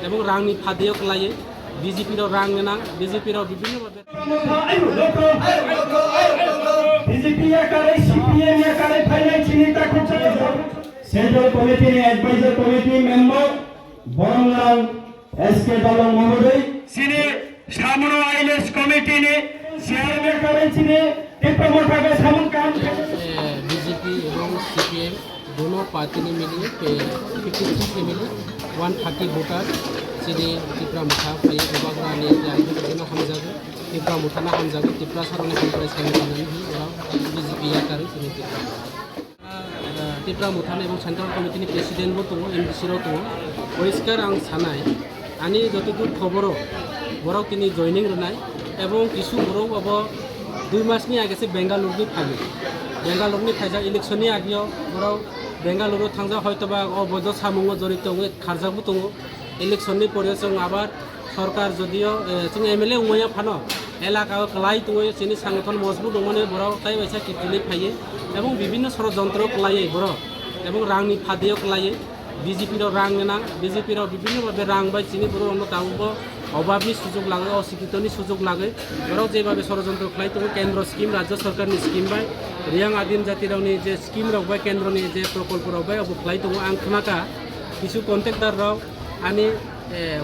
এবং রাংনি ফাদিও লাইয়ে বিজেপির রাং না বিজেপির বিভিন্নভাবে central committee advisor committee member বরংলাল এসকে দলং মহোদয় সিনে সামনো আইলেস কমিটি ने চেয়ারম্যান করেন সিনে টিপ্রামোঠাকে সামন কাম बीजेपी এবং सीपीएम दोनों पार्टी ने मिली 53 फैमिली 130 वोटर सिने टिप्रामुठा फाइ गोबाग्रा ने आइदों हामजागो टिप्रामुठाना हामजागो टिप्रा सारने कमप्रेस खालामनानै बीजेपी या कारै सिने टिप्रामुठान এবং सेंट्रल कमिटिनि प्रेसिडेंटबो दङ एमडिसिराव दङ परिष्कार आं सानाय आंनि जतदूर खबर बराव तिनि जयनिं रोनाय এবং কিছু বড় अब 2 मासनि आगेसे बेंगालुरुनि फायो बेंगालुरुनि फायजा इलेक्शननि आगेयाव बराव बेंगालुरु थांजा हयतोबा अबैध सामुङाव जड़ित खारजाबो दङ इलेक्शननि परे जों आबार सरकार जदियो जों एमएलए उमाया फानो एलाका क्लाइ दङ जोंनि संगठन मजबुत दङने बराव ताइ बायसा किटिनि फायो এবং বিভিন্ন ষড়যন্ত্র ক্লাইয়ে বড় এবং রাংনি ফাদিও ক্লাইয়ে বিজেপির রাং না বিজেপির বিভিন্নভাবে রাং বাই চিনি বড় অন্য তাও অভাবনি সুযোগ লাগে অশিক্ষিতনি সুযোগ লাগে বড় যেভাবে ষড়যন্ত্র ক্লাই তো কেন্দ্র স্কিম রাজ্য সরকারনি স্কিম বাই রিয়াং আদিম জাতি রাवनि যে স্কিম রাवबाय কেন্দ্রনি যে প্রকল্প রাवबाय अब ক্লাই তো आं खोनाका কিছু কন্ট্রাক্টর রাव आनि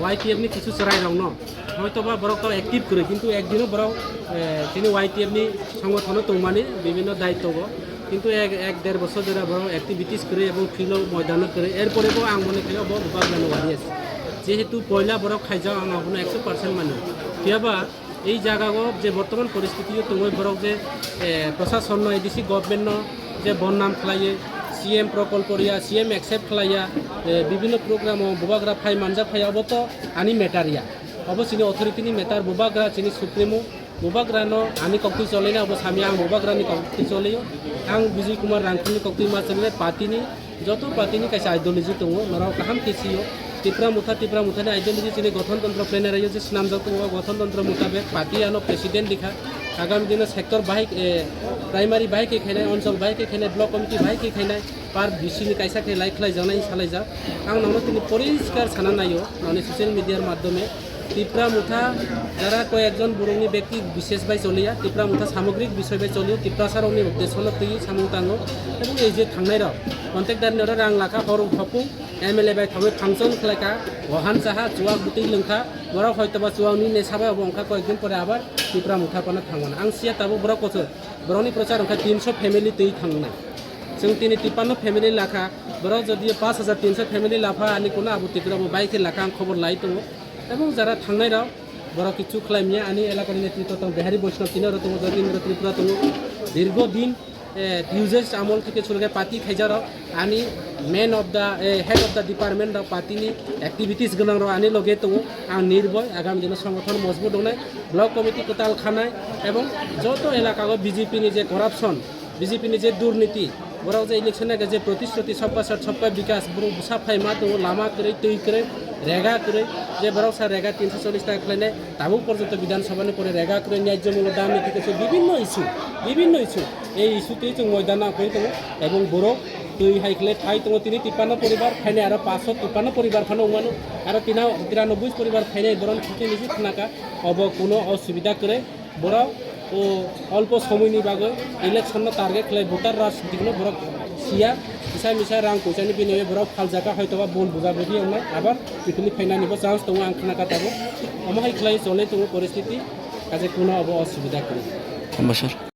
वाइटिएफनि কিছু চরাই रावनो হয়তোবা বড় তো অ্যাক্টিভ করে কিন্তু একদিনও বড় তিনি वाइटिएफनि সংগঠনে তৌমানি বিভিন্ন দায়িত্ব কিন্তু এক দেড় বছর ধরে বড় অ্যাক্টিভিটিস করে এবং ফিল্ড ময়দান করে এরপরেও আং মনে করি বড় বাগলানো ওয়ারি আছে যেহেতু পয়লা বড় খাইজাও আং আপনার 100% মানে কিয়াবা এই জায়গাগো যে বর্তমান পরিস্থিতি তোমার বড় যে প্রশাসন এডিসি গভর্নমেন্ট যে বন্যাম খাইয়ে সিএম প্রকল্প রিয়া সিএম একসেপ্ট খাইয়া বিভিন্ন প্রোগ্রাম বুবাগ্রা ফাই মানজা ফাই অবত আনি মেটারিয়া অবশ্যই অথরিটিনি মেটার বুবাগ্রা চিনি সুপ্রিমো बुबाग्रानो आनी कक्ति चलेना अब सामी आं बुबाग्रानि कक्ति चलियो आं विजय कुमार रांखुलनि कक्ति मा चले पार्टीनि जत पार्टीनि कैसे आइडियोलॉजी दङ नराव काहाम केसियो टिप्रामुठानि आइडियोलॉजी चिनि गठनतंत्र प्लेनारियो जे नामजात दङ गठनतंत्र मुताबिक पार्टीयानो प्रेसिडेंट लिखा आगामी दिन सेक्टर बाहाय प्राइमारी बाहाय के खायनाय अंचल बाहाय के खायनाय ब्लक कमिटी बाहाय के खायनाय पार बिसिनि कैसा के लाइक खालाय जानाय सालाय जा आं नावनो तिनि परिष्कार साना नायो नावनि सोशल मिडियार माध्यमे टिप्रामुठा যারা কয়েকজন বরংনি ব্যক্তি বিশেষ বাই চলিয়া টিপ্রামুঠা সামগ্রিক বিষয় বাই চলিও টিপ্রাসারংনি উদ্দেশ্য তুই সামুং তাঙ্গো এবং এই যে থাংনাই রাव কন্ট্রাক্টरनि रां लाखा हर हपु एमएलए बाय थाङो फांसन खालायका वहान साहा जुवा गुति लोंखा बराव हयतोबा जुवानि नेसाबा अंका कয়েকদিন পরে আবার टिप्रामुठा पाना थांगोन आं सिया ताबो बराव कथो बरावनि प्रचार अंका 300 फैमिली तै थांनाय जों तिनि 53 फैमिली लाखा बराव जदि 5300 फैमिली लाफा आनि कोना आबु टिप्राबो बाइके लाखा आं खबर लाई दङ এবং যারা থাংনাই রাव बड़ा किचु खालामिया आनी एलाकार नेतृत्व दं बिहारी वैष्णव किनार दङ जतिन्द्र त्रिपुरा दङ दीर्घदिन यूजेस आमल থেকে চলে पार्टी खाइजाराव आनी main of the head of the department राव पार्टीनि एक्टिविटीज गोनां राव आनी लगे दङ आं निर्भय आगामी दिन संगठन मजबूत दंनाय ब्लक कमिटी कोताल खानाय এবং যত এলাকাগো বিজেপিनि যে करापसन বিজেপিनि যে দুর্নীতি বড় যে ইলেকশন আগে যে প্রতিশ্রুতি सबका साथ सबका विकास बড় साफाय मा दङ लामा करे तै करे रेगा करे जे बराव सा रेगा 340 টাকা খাইনাय তাবো পর্যন্ত বিধানসভাनि পরে रेगा करे ন্যায্য মূল্য দাম নীতি কিছু বিভিন্ন ইস্যু এই ইস্যুতেই जों ময়দান আঁকই दङ এবং বড় তুই হাইকলে ঠাই दङ তিনি 53 পরিবার খাইনাय আর 553 পরিবার ফানো উমানো আর 93 পরিবার খাইনাय বরং ছুটি নিজি থানাকা অব কোনো অসুবিধা করে বড় ও অল্প সময়নি বাগে ইলেকশন টার্গেট খাই ভোটার রাজনীতিগুলো বড় সিয়া मिसा मिसा रां पैसानि बिनिमय बराव फालजाका हयतोबा बन बुजाबोदि एवनाय आबार बिखुनि फाइनानिबो चान्स दङ आं खोनाकाताबो अमाहाय खालाय चले दङ परिस्थिति काजे कोनो अब असुबिदा करे नमस्कार।